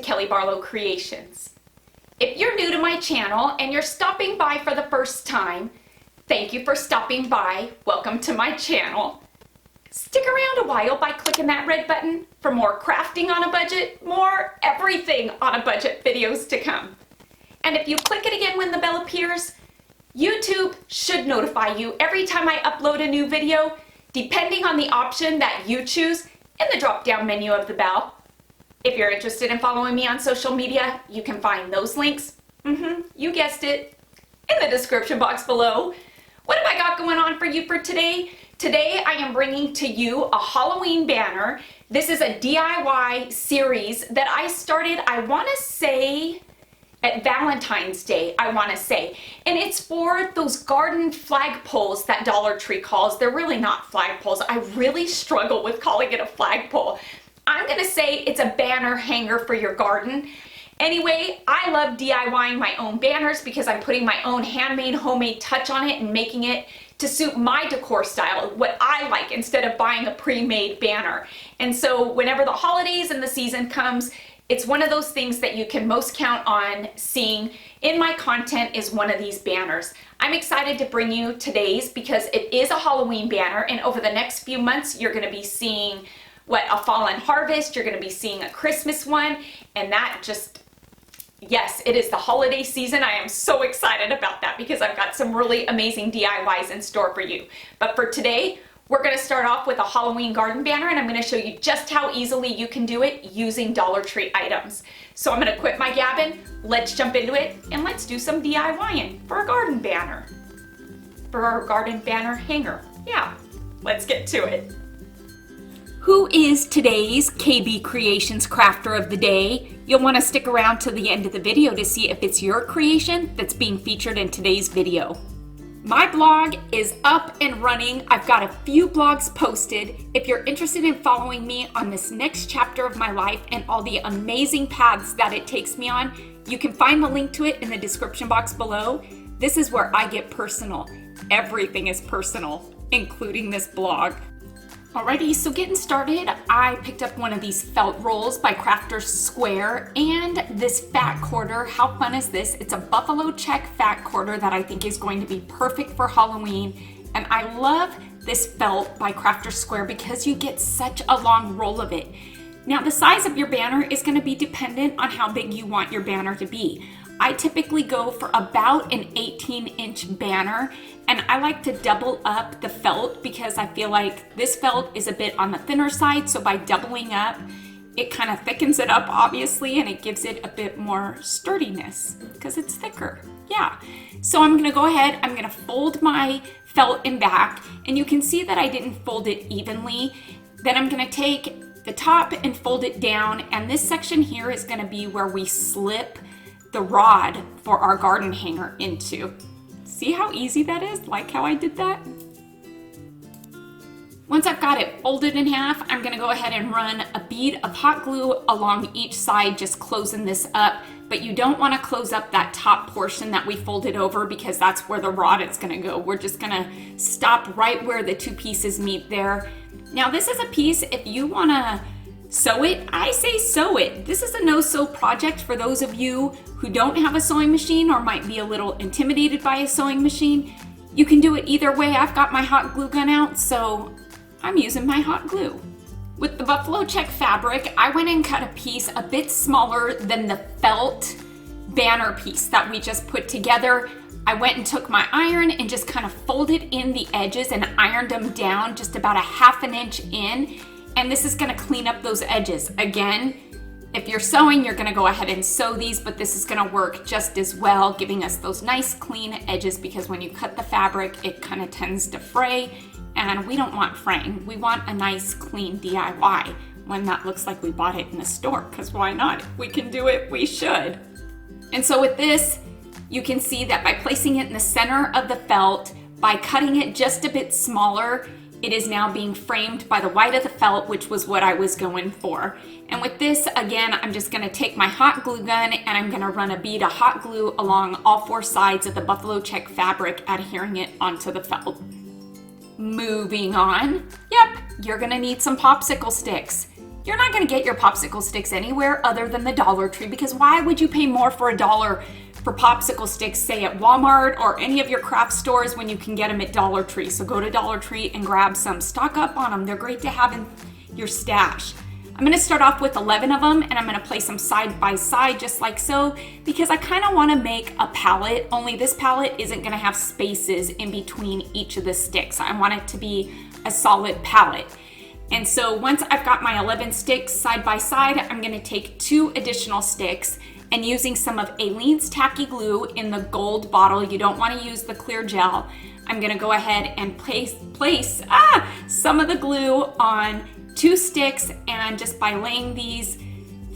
Kelly Barlow Creations. If you're new to my channel and you're stopping by for the first time, thank you for stopping by. Welcome to my channel. Stick around a while by clicking that red button for more crafting on a budget, more everything on a budget videos to come. And if you click it again when the bell appears, YouTube should notify you every time I upload a new video, depending on the option that you choose in the drop-down menu of the bell. If you're interested in following me on social media, you can find those links, you guessed it, in the description box below. What have I got going on for you for today? Today I am bringing to you a Halloween banner. This is a DIY series that I started, I want to say, at Valentine's Day, I want to say. And it's for those garden flagpoles that Dollar Tree calls. They're really not flagpoles. I really struggle with calling it a flagpole. I'm going to say it's a banner hanger for your garden. Anyway, I love DIYing my own banners because I'm putting my own handmade, homemade touch on it and making it to suit my decor style, what I like, instead of buying a pre-made banner. And so whenever the holidays and the season comes, it's one of those things that you can most count on seeing in my content is one of these banners. I'm excited to bring you today's because it is a Halloween banner, and over the next few months you're going to be seeing a fall and harvest, you're going to be seeing a Christmas one, and that just, yes, it is the holiday season. I am so excited about that because I've got some really amazing DIYs in store for you. But for today, we're going to start off with a Halloween garden banner, and I'm going to show you just how easily you can do it using Dollar Tree items. So I'm going to quit my gabbing, let's jump into it, and let's do some DIYing for a garden banner. For our garden banner hanger. Yeah, let's get to it. Who is today's KB Creations Crafter of the Day? You'll want to stick around to the end of the video to see if it's your creation that's being featured in today's video. My blog is up and running. I've got a few blogs posted. If you're interested in following me on this next chapter of my life and all the amazing paths that it takes me on, you can find the link to it in the description box below. This is where I get personal. Everything is personal, including this blog. Alrighty, so getting started, I picked up one of these felt rolls by Crafter's Square and this fat quarter. How fun is this? It's a buffalo check fat quarter that I think is going to be perfect for Halloween. And I love this felt by Crafter's Square because you get such a long roll of it. Now the size of your banner is going to be dependent on how big you want your banner to be. I typically go for about an 18-inch banner, and I like to double up the felt because I feel like this felt is a bit on the thinner side, so by doubling up, it kind of thickens it up, obviously, and it gives it a bit more sturdiness because it's thicker. Yeah, so I'm gonna go ahead, I'm gonna fold my felt in back, and you can see that I didn't fold it evenly. Then I'm gonna take the top and fold it down, and this section here is gonna be where we slip the rod for our garden hanger into. See how easy that is? Like how I did that? Once I've got it folded in half, I'm gonna go ahead and run a bead of hot glue along each side, just closing this up. But you don't wanna close up that top portion that we folded over because that's where the rod is gonna go. We're just gonna stop right where the two pieces meet there. Now this is a piece, if you wanna sew it, I say sew it. This is a no-sew project for those of you who don't have a sewing machine or might be a little intimidated by a sewing machine. You can do it either way. I've got my hot glue gun out, so I'm using my hot glue. With the buffalo check fabric, I went and cut a piece a bit smaller than the felt banner piece that we just put together. I went and took my iron and just kind of folded in the edges and ironed them down just about a ½ inch in. And this is gonna clean up those edges. Again, if you're sewing, you're gonna go ahead and sew these, but this is gonna work just as well, giving us those nice clean edges because when you cut the fabric, it kind of tends to fray, and we don't want fraying. We want a nice clean DIY, one that looks like we bought it in the store, because why not? If we can do it, we should. And so with this, you can see that by placing it in the center of the felt, by cutting it just a bit smaller, it is now being framed by the white of the felt, which was what I was going for. And with this, again, I'm just gonna take my hot glue gun and I'm gonna run a bead of hot glue along all four sides of the buffalo check fabric, adhering it onto the felt. Moving on, yep, you're gonna need some popsicle sticks. You're not gonna get your popsicle sticks anywhere other than the Dollar Tree, because why would you pay more for $1 for popsicle sticks, say at Walmart or any of your craft stores, when you can get them at Dollar Tree? So go to Dollar Tree and grab some. Stock up on them. They're great to have in your stash. I'm gonna start off with 11 of them, and I'm gonna place them side by side just like so, because I kind of wanna make a palette, only this palette isn't gonna have spaces in between each of the sticks. I want it to be a solid palette. And so once I've got my 11 sticks side by side, I'm gonna take 2 additional sticks, and using some of Aleene's Tacky Glue in the gold bottle, you don't wanna use the clear gel, I'm gonna go ahead and place some of the glue on 2 sticks, and just by laying these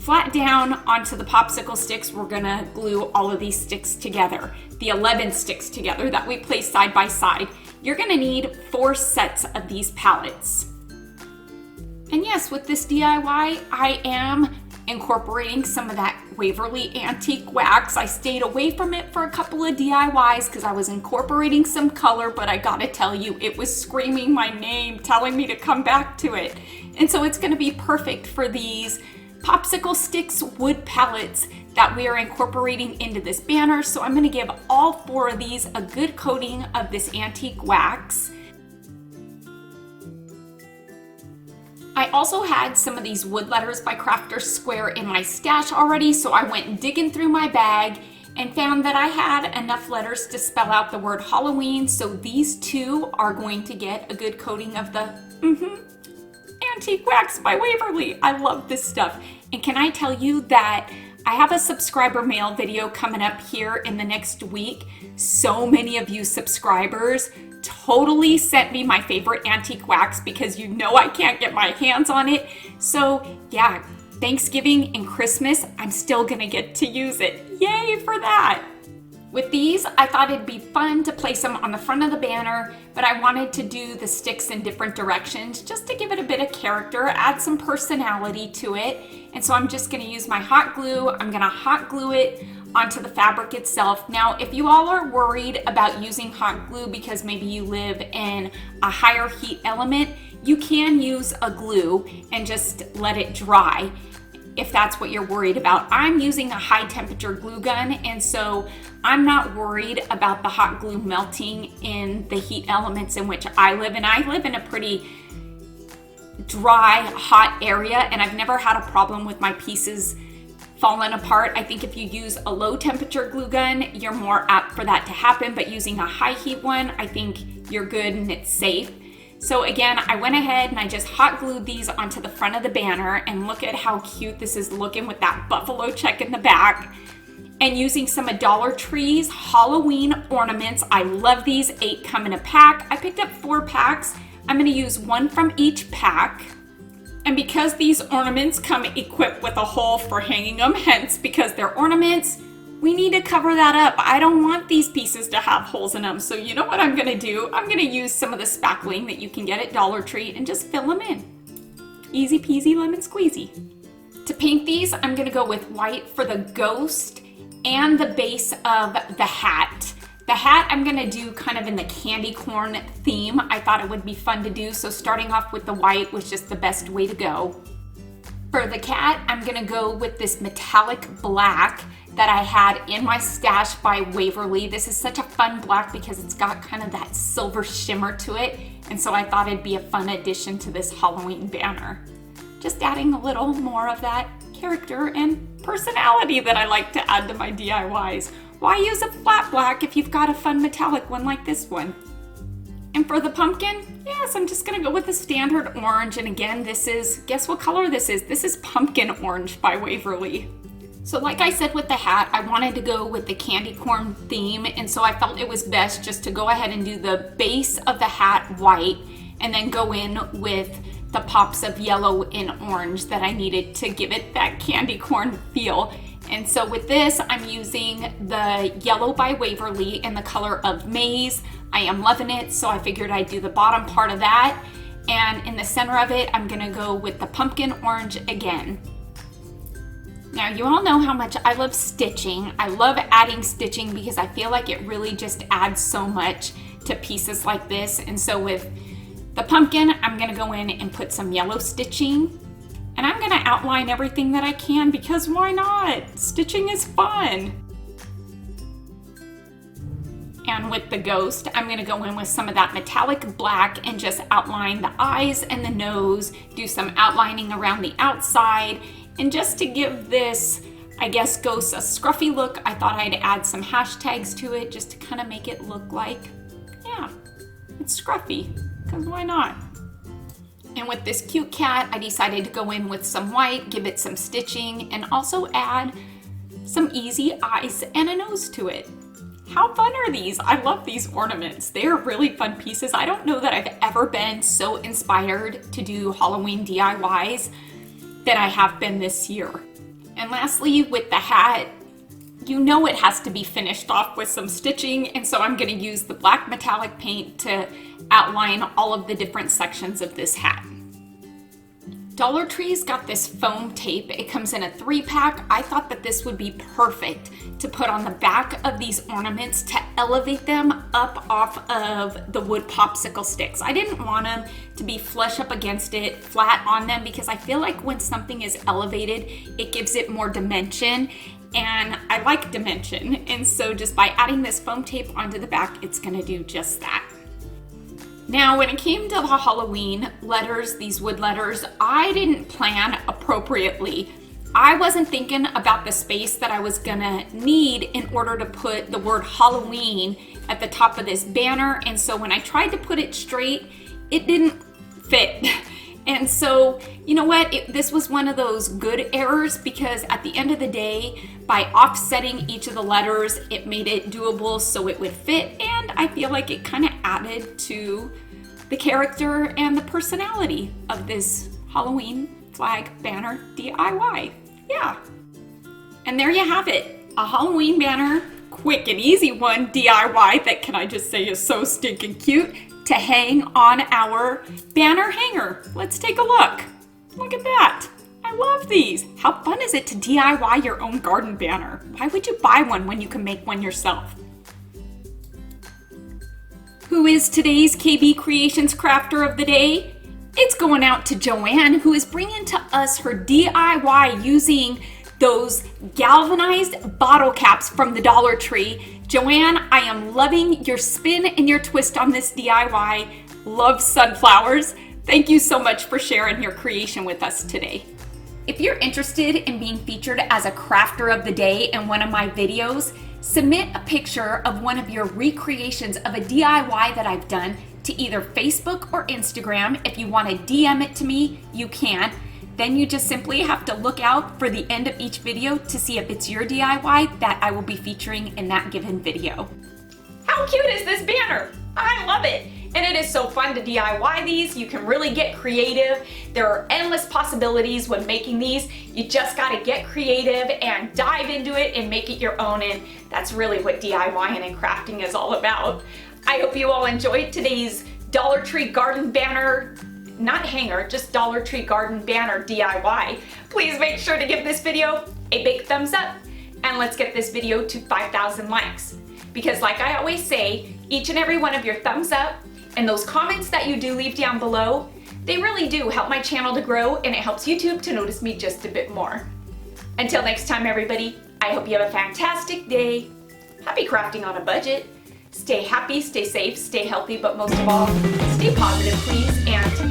flat down onto the popsicle sticks, we're gonna glue all of these sticks together, the 11 sticks together that we place side by side. You're gonna need 4 sets of these palettes. And yes, with this DIY, I am incorporating some of that Waverly antique wax. I stayed away from it for a couple of DIYs because I was incorporating some color, but I gotta tell you, it was screaming my name, telling me to come back to it. And so it's gonna be perfect for these popsicle sticks wood palettes that we are incorporating into this banner. So I'm gonna give all 4 of these a good coating of this antique wax. I also had some of these wood letters by Crafter's Square in my stash already, so I went digging through my bag and found that I had enough letters to spell out the word Halloween, so these 2 are going to get a good coating of the antique wax by Waverly. I love this stuff. And can I tell you that I have a subscriber mail video coming up here in the next week. So many of you subscribers totally sent me my favorite antique wax because you know I can't get my hands on it. So yeah, Thanksgiving and Christmas, I'm still gonna get to use it. Yay for that! With these, I thought it'd be fun to place them on the front of the banner, but I wanted to do the sticks in different directions just to give it a bit of character, add some personality to it. And so I'm just gonna use my hot glue. I'm gonna hot glue it onto the fabric itself. Now, if you all are worried about using hot glue because maybe you live in a higher heat element, you can use a glue and just let it dry if that's what you're worried about. I'm using a high temperature glue gun, and so I'm not worried about the hot glue melting in the heat elements in which I live. And I live in a pretty dry, hot area, and I've never had a problem with my pieces falling apart. I think if you use a low temperature glue gun, you're more apt for that to happen, but using a high heat one, I think you're good and it's safe. So again, I went ahead and I just hot glued these onto the front of the banner, and look at how cute this is looking with that buffalo check in the back. And using some of Dollar Tree's Halloween ornaments. I love these. 8 come in a pack. I picked up 4 packs. I'm gonna use 1 from each pack. And because these ornaments come equipped with a hole for hanging them, hence because they're ornaments, we need to cover that up. I don't want these pieces to have holes in them. So you know what I'm gonna do? I'm gonna use some of the spackling that you can get at Dollar Tree and just fill them in. Easy peasy lemon squeezy. To paint these, I'm gonna go with white for the ghost and the base of the hat. The hat I'm gonna do kind of in the candy corn theme. I thought it would be fun to do, so starting off with the white was just the best way to go. For the cat, I'm gonna go with this metallic black that I had in my stash by Waverly. This is such a fun black because it's got kind of that silver shimmer to it, and so I thought it'd be a fun addition to this Halloween banner. Just adding a little more of that character and personality that I like to add to my DIYs. Why use a flat black if you've got a fun metallic one like this one? And for the pumpkin, yes, I'm just gonna go with the standard orange. And again, this is, guess what color this is? This is pumpkin orange by Waverly. So like I said with the hat, I wanted to go with the candy corn theme, and so I felt it was best just to go ahead and do the base of the hat white and then go in with the pops of yellow and orange that I needed to give it that candy corn feel. And so with this, I'm using the yellow by Waverly in the color of maize. I am loving it, so I figured I'd do the bottom part of that. And in the center of it, I'm gonna go with the pumpkin orange again. Now, you all know how much I love stitching. I love adding stitching because I feel like it really just adds so much to pieces like this. And so with the pumpkin, I'm gonna go in and put some yellow stitching. And I'm gonna outline everything that I can because why not? Stitching is fun. And with the ghost, I'm gonna go in with some of that metallic black and just outline the eyes and the nose, do some outlining around the outside, and just to give this, I guess, ghost a scruffy look, I thought I'd add some hashtags to it just to kind of make it look like, yeah, it's scruffy, because why not? And with this cute cat, I decided to go in with some white, give it some stitching, and also add some easy eyes and a nose to it. How fun are these? I love these ornaments. They are really fun pieces. I don't know that I've ever been so inspired to do Halloween DIYs that I have been this year. And lastly, with the hat, you know it has to be finished off with some stitching, and so I'm gonna use the black metallic paint to outline all of the different sections of this hat. Dollar Tree's got this foam tape. It comes in a 3-pack. I thought that this would be perfect to put on the back of these ornaments to elevate them up off of the wood popsicle sticks. I didn't want them to be flush up against it, flat on them, because I feel like when something is elevated, it gives it more dimension, and I like dimension. And so just by adding this foam tape onto the back, it's gonna do just that. Now, when it came to the Halloween letters, these wood letters, I didn't plan appropriately. I wasn't thinking about the space that I was gonna need in order to put the word Halloween at the top of this banner, and so when I tried to put it straight, it didn't fit. And so, you know what, this was one of those good errors, because at the end of the day, by offsetting each of the letters, it made it doable so it would fit, and I feel like it kind of added to the character and the personality of this Halloween flag banner DIY. Yeah. And there you have it, a Halloween banner, quick and easy one DIY that, can I just say, is so stinking cute to hang on our banner hanger. Let's take a look. Look at that. I love these. How fun is it to DIY your own garden banner? Why would you buy one when you can make one yourself? Who is today's KB Creations Crafter of the Day? It's going out to Joanne, who is bringing to us her DIY using those galvanized bottle caps from the Dollar Tree. Joanne, I am loving your spin and your twist on this DIY. Love sunflowers. Thank you so much for sharing your creation with us today. If you're interested in being featured as a crafter of the day in one of my videos, submit a picture of one of your recreations of a DIY that I've done to either Facebook or Instagram. If you want to DM it to me, you can. Then you just simply have to look out for the end of each video to see if it's your DIY that I will be featuring in that given video. How cute is this banner? I love it. And it is so fun to DIY these. You can really get creative. There are endless possibilities when making these. You just gotta get creative and dive into it and make it your own, and that's really what DIYing and crafting is all about. I hope you all enjoyed today's Dollar Tree garden banner, not hanger, just Dollar Tree garden banner DIY. Please make sure to give this video a big thumbs up, and let's get this video to 5,000 likes. Because like I always say, each and every one of your thumbs up and those comments that you do leave down below, they really do help my channel to grow, and it helps YouTube to notice me just a bit more. Until next time, everybody, I hope you have a fantastic day. Happy crafting on a budget. Stay happy, stay safe, stay healthy, but most of all, stay positive, please, and